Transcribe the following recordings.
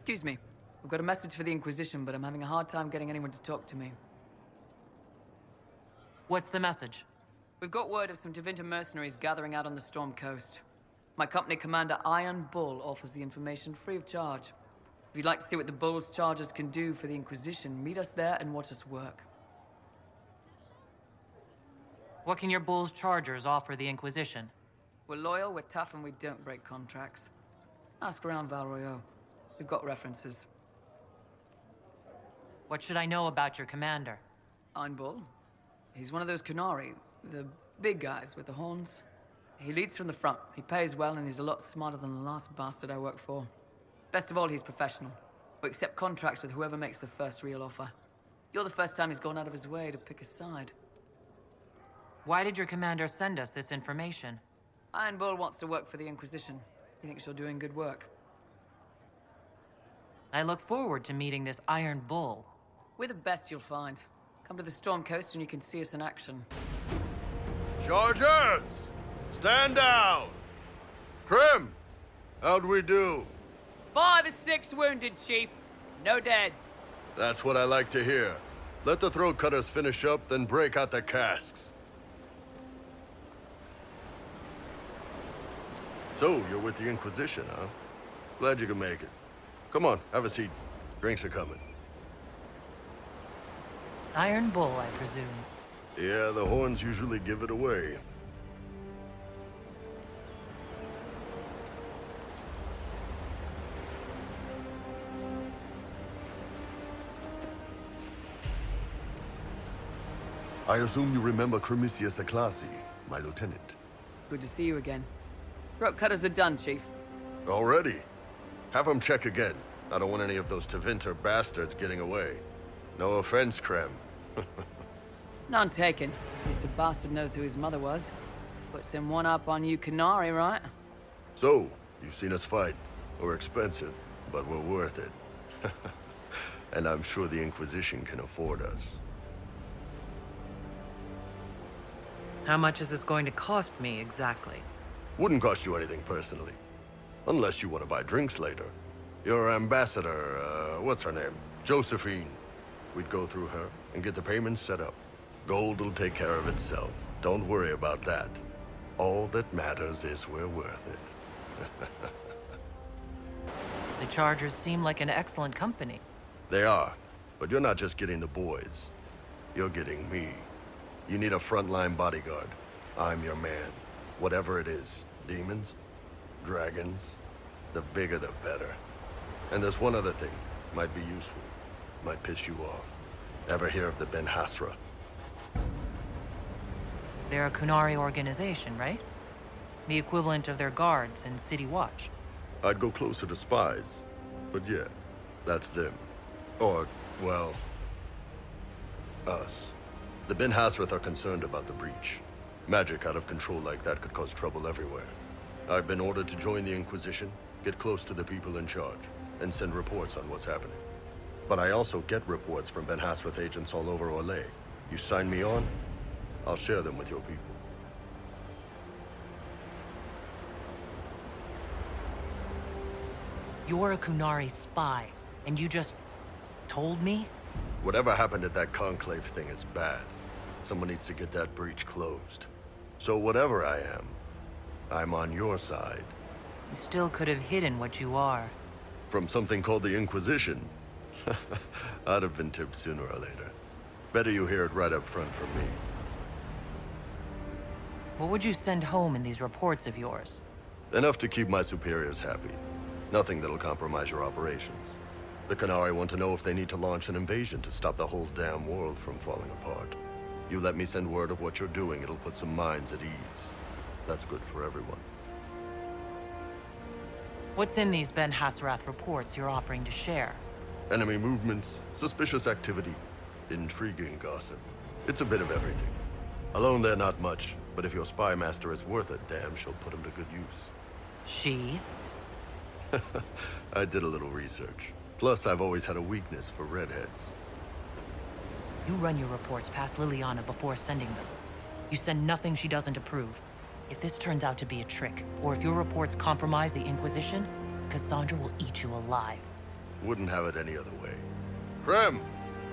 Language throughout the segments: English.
Excuse me. We've got a message for the Inquisition, but I'm having a hard time getting anyone to talk to me. What's the message? We've got word of some Tevinter mercenaries gathering out on the Storm Coast. My company commander, Iron Bull, offers the information free of charge. If you'd like to see what the Bull's charges can do for the Inquisition, meet us there and watch us work. What can your Bull's Chargers offer the Inquisition? We're loyal, we're tough, and we don't break contracts. Ask around Val Royeaux. We've got references. What should I know about your commander? Iron Bull. He's one of those Kunari, the big guys with the horns. He leads from the front. He pays well, and he's a lot smarter than the last bastard I worked for. Best of all, he's professional. We accept contracts with whoever makes the first real offer. You're the first time he's gone out of his way to pick a side. Why did your commander send us this information? Iron Bull wants to work for the Inquisition. He thinks you're doing good work. I look forward to meeting this Iron Bull. We're the best you'll find. Come to the Storm Coast and you can see us in action. Chargers! Stand down! Krim! How'd we do? 5 or 6 wounded, Chief. No dead. That's what I like to hear. Let the throat cutters finish up, then break out the casks. So, you're with the Inquisition, huh? Glad you can make it. Come on, have a seat. Drinks are coming. Iron Bull, I presume. Yeah, the horns usually give it away. I assume you remember Cremisius Aclassi, my lieutenant. Good to see you again. Throat cutters are done, Chief. Already? Have him check again. I don't want any of those Tevinter bastards getting away. No offense, Krem. None taken. At least a bastard knows who his mother was. Puts him one up on you Kunari, right? So, you've seen us fight. We're expensive, but we're worth it. And I'm sure the Inquisition can afford us. How much is this going to cost me, exactly? Wouldn't cost you anything personally. Unless you want to buy drinks later. Your ambassador, what's her name? Josephine. We'd go through her and get the payments set up. Gold will take care of itself. Don't worry about that. All that matters is we're worth it. The Chargers seem like an excellent company. They are, but you're not just getting the boys. You're getting me. You need a frontline bodyguard. I'm your man. Whatever it is. Demons? Dragons? The bigger the better. And there's one other thing. Might be useful. Might piss you off. Ever hear of the Ben Hasra? They're a Kunari organization, right? The equivalent of their guards in City Watch. I'd go closer to spies. But yeah, that's them. Or, well, us. The Ben Hasrath are concerned about the breach. Magic out of control like that could cause trouble everywhere. I've been ordered to join the Inquisition, get close to the people in charge, and send reports on what's happening. But I also get reports from Ben Hasrath agents all over Orlais. You sign me on, I'll share them with your people. You're a Kunari spy, and you just told me? Whatever happened at that conclave thing is bad. Someone needs to get that breach closed. So whatever I am, I'm on your side. You still could have hidden what you are. From something called the Inquisition. I'd have been tipped sooner or later. Better you hear it right up front from me. What would you send home in these reports of yours? Enough to keep my superiors happy. Nothing that'll compromise your operations. The Kunari want to know if they need to launch an invasion to stop the whole damn world from falling apart. You let me send word of what you're doing, it'll put some minds at ease. That's good for everyone. What's in these Ben Hasrath reports you're offering to share? Enemy movements, suspicious activity, intriguing gossip. It's a bit of everything. Alone they're not much, but if your spy master is worth a damn, she'll put him to good use. She? I did a little research. Plus, I've always had a weakness for redheads. You run your reports past Liliana before sending them. You send nothing she doesn't approve. If this turns out to be a trick, or if your reports compromise the Inquisition, Cassandra will eat you alive. Wouldn't have it any other way. Krem,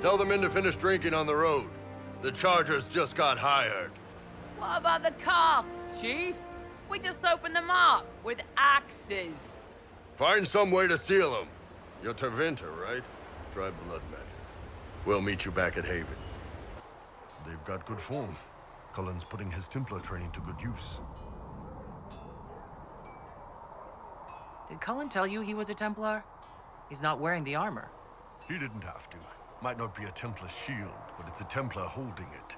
tell the men to finish drinking on the road. The Chargers just got hired. What about the casks, Chief? We just opened them up with axes. Find some way to seal them. You're Tevinter, right? Try blood magic. We'll meet you back at Haven. They've got good form. Cullen's putting his Templar training to good use. Did Cullen tell you he was a Templar? He's not wearing the armor. He didn't have to. Might not be a Templar shield, but it's a Templar holding it.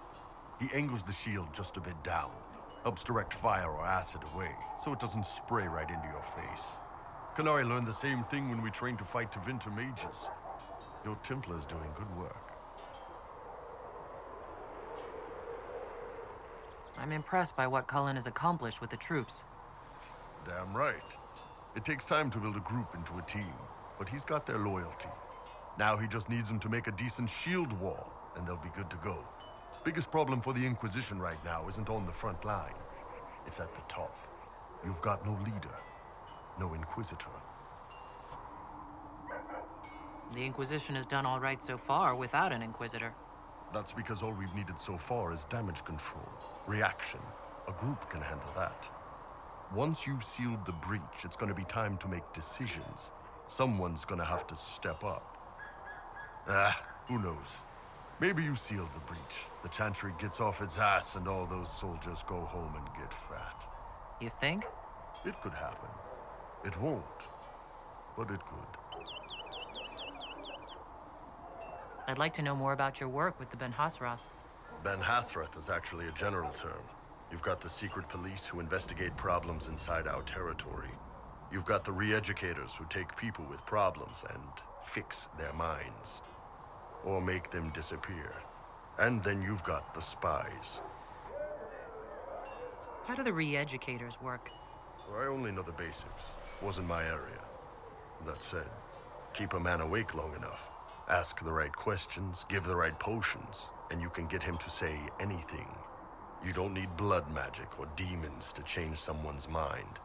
He angles the shield just a bit down. Helps direct fire or acid away, so it doesn't spray right into your face. Qunari learned the same thing when we trained to fight Tevinter mages. Your Templar's doing good work. I'm impressed by what Cullen has accomplished with the troops. Damn right. It takes time to build a group into a team, but he's got their loyalty. Now he just needs them to make a decent shield wall, and they'll be good to go. Biggest problem for the Inquisition right now isn't on the front line. It's at the top. You've got no leader, no Inquisitor. The Inquisition has done all right so far without an Inquisitor. That's because all we've needed so far is damage control, reaction. A group can handle that. Once you've sealed the breach, it's gonna be time to make decisions. Someone's gonna have to step up. Who knows? Maybe you sealed the breach. The Chantry gets off its ass and all those soldiers go home and get fat. You think? It could happen. It won't, but it could. I'd like to know more about your work with the Ben Hasrath. Ben Hasrath is actually a general term. You've got the secret police who investigate problems inside our territory. You've got the re-educators who take people with problems and fix their minds. Or make them disappear. And then you've got the spies. How do the re-educators work? Well, I only know the basics. Wasn't my area. That said, keep a man awake long enough. Ask the right questions, give the right potions, and you can get him to say anything. You don't need blood magic or demons to change someone's mind.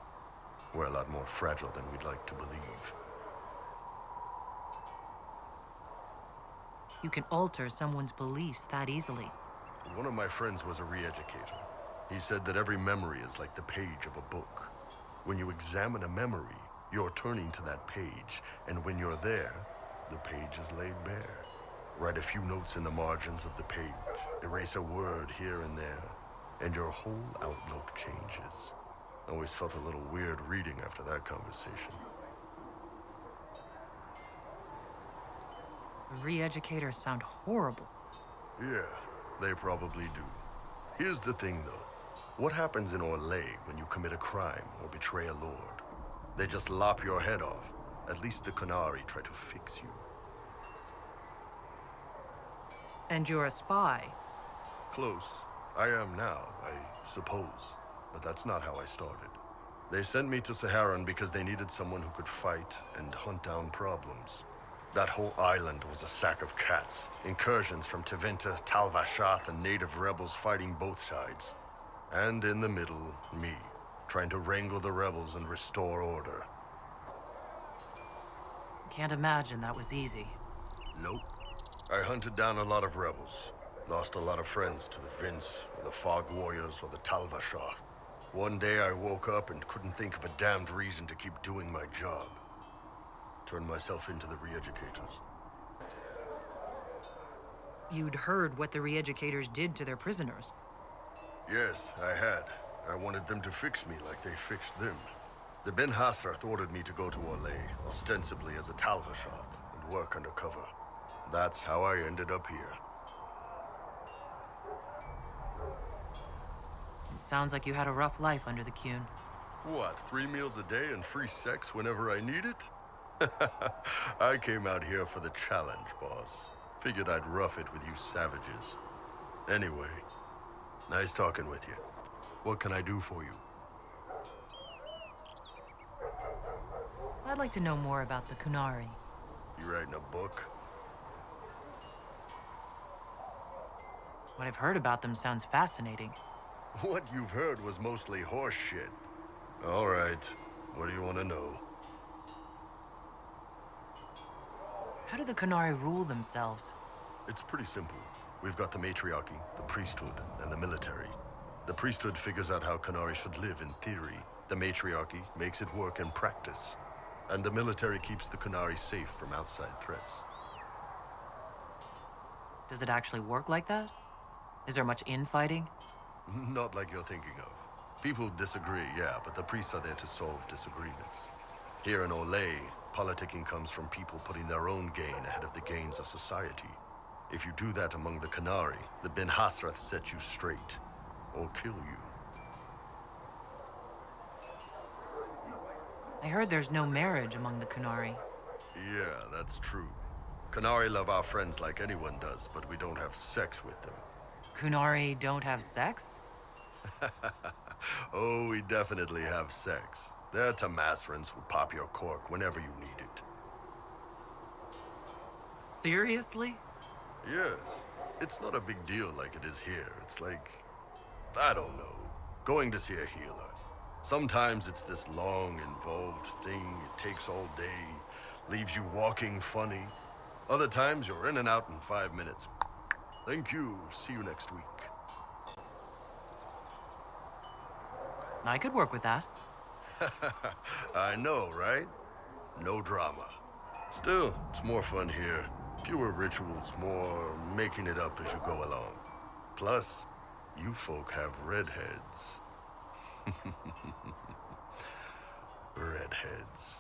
We're a lot more fragile than we'd like to believe. You can alter someone's beliefs that easily. One of my friends was a re-educator. He said that every memory is like the page of a book. When you examine a memory, you're turning to that page, and when you're there, the page is laid bare. Write a few notes in the margins of the page, erase a word here and there, and your whole outlook changes. I always felt a little weird reading after that conversation. Re-educators sound horrible. Yeah, they probably do. Here's the thing, though. What happens in Orlais when you commit a crime or betray a lord? They just lop your head off. At least the Qunari try to fix you. And you're a spy. Close. I am now, I suppose. But that's not how I started. They sent me to Saharan because they needed someone who could fight and hunt down problems. That whole island was a sack of cats. Incursions from Tevinter, Tal-Vashath, and native rebels fighting both sides. And in the middle, me, trying to wrangle the rebels and restore order. Can't imagine that was easy. Nope. I hunted down a lot of rebels. Lost a lot of friends to the Vince, or the Fog Warriors, or the Tal-Vashath. One day I woke up and couldn't think of a damned reason to keep doing my job. Turned myself into the re-educators. You'd heard what the re-educators did to their prisoners. Yes, I had. I wanted them to fix me like they fixed them. The Ben Hasrath ordered me to go to Orlais, ostensibly as a Tal-Vashath, and work undercover. That's how I ended up here. It sounds like you had a rough life under the Qun. What, 3 meals a day and free sex whenever I need it? I came out here for the challenge, boss. Figured I'd rough it with you savages. Anyway, nice talking with you. What can I do for you? I'd like to know more about the Qunari. You writing a book? What I've heard about them sounds fascinating. What you've heard was mostly horse shit. All right, what do you want to know? How do the Qunari rule themselves? It's pretty simple. We've got the matriarchy, the priesthood, and the military. The priesthood figures out how Qunari should live in theory. The matriarchy makes it work in practice. And the military keeps the Qunari safe from outside threats. Does it actually work like that? Is there much infighting? Not like you're thinking of. People disagree, yeah, but the priests are there to solve disagreements. Here in Olay, politicking comes from people putting their own gain ahead of the gains of society. If you do that among the Qunari, the Ben Hasrath set you straight, or kill you. I heard there's no marriage among the Qunari. Yeah, that's true. Qunari love our friends like anyone does, but we don't have sex with them. Qunari don't have sex? Oh, we definitely have sex. They're Tamasrans who pop your cork whenever you need it. Seriously? Yes. It's not a big deal like it is here. It's like, I don't know, going to see a healer. Sometimes it's this long, involved thing. It takes all day, leaves you walking funny. Other times you're in and out in 5 minutes. Thank you. See you next week. I could work with that. I know, right? No drama. Still, it's more fun here. Fewer rituals, more making it up as you go along. Plus, you folk have redheads. Redheads.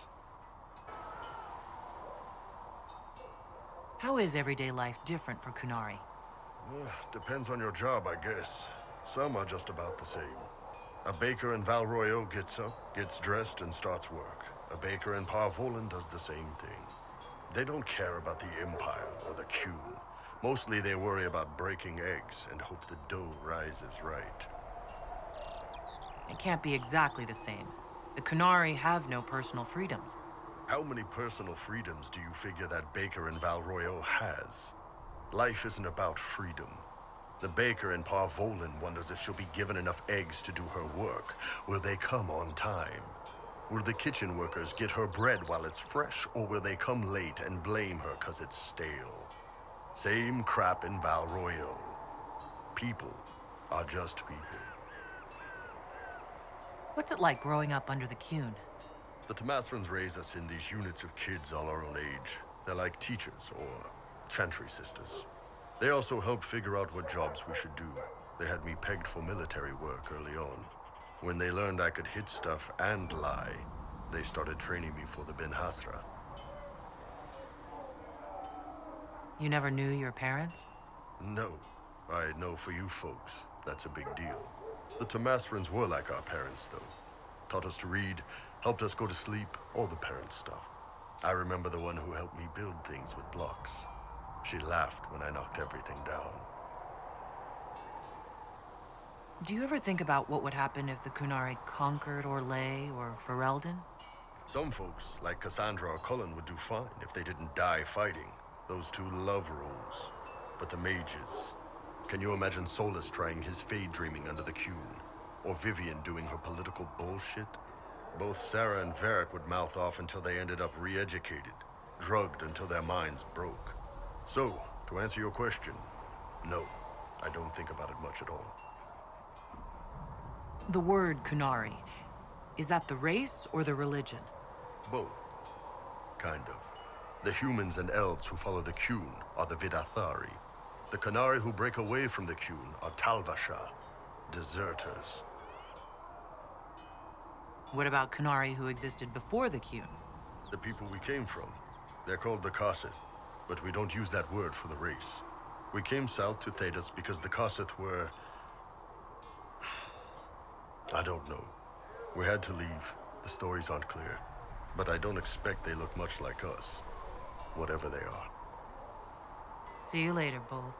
How is everyday life different for Qunari? Depends on your job, I guess. Some are just about the same. A baker in Val Royeaux gets up, gets dressed, and starts work. A baker in Parvolan does the same thing. They don't care about the Empire or the Qun. Mostly they worry about breaking eggs and hope the dough rises right. It can't be exactly the same. The Qunari have no personal freedoms. How many personal freedoms do you figure that baker in Val Royeaux has? Life isn't about freedom. The baker in Parvolan wonders if she'll be given enough eggs to do her work. Will they come on time? Will the kitchen workers get her bread while it's fresh, or will they come late and blame her 'cause it's stale? Same crap in Val Royeaux. People are just people. What's it like growing up under the Qun? The Tamasrans raise us in these units of kids all our own age. They're like teachers or chantry sisters. They also help figure out what jobs we should do. They had me pegged for military work early on. When they learned I could hit stuff and lie, they started training me for the Ben Hasrath. You never knew your parents? No. I know for you folks, that's a big deal. The Tamasrans were like our parents, though. Taught us to read, helped us go to sleep, all the parent stuff. I remember the one who helped me build things with blocks. She laughed when I knocked everything down. Do you ever think about what would happen if the Qunari conquered Orlais or Ferelden? Some folks, like Cassandra or Cullen, would do fine if they didn't die fighting. Those two love roles. But the mages... Can you imagine Solus trying his fade dreaming under the Qun? Or Vivian doing her political bullshit? Both Sarah and Varric would mouth off until they ended up re-educated, drugged until their minds broke. So, to answer your question, no, I don't think about it much at all. The word Qunari, is that the race or the religion? Both. Kind of. The humans and elves who follow the Qun are the Vidathari. The Qunari who break away from the Qun are Talvasha, deserters. What about Qunari who existed before the Qun? The people we came from. They're called the Kossith, but we don't use that word for the race. We came south to Thedas because the Kossith were... I don't know. We had to leave. The stories aren't clear. But I don't expect they look much like us. Whatever they are. See you later, Bull.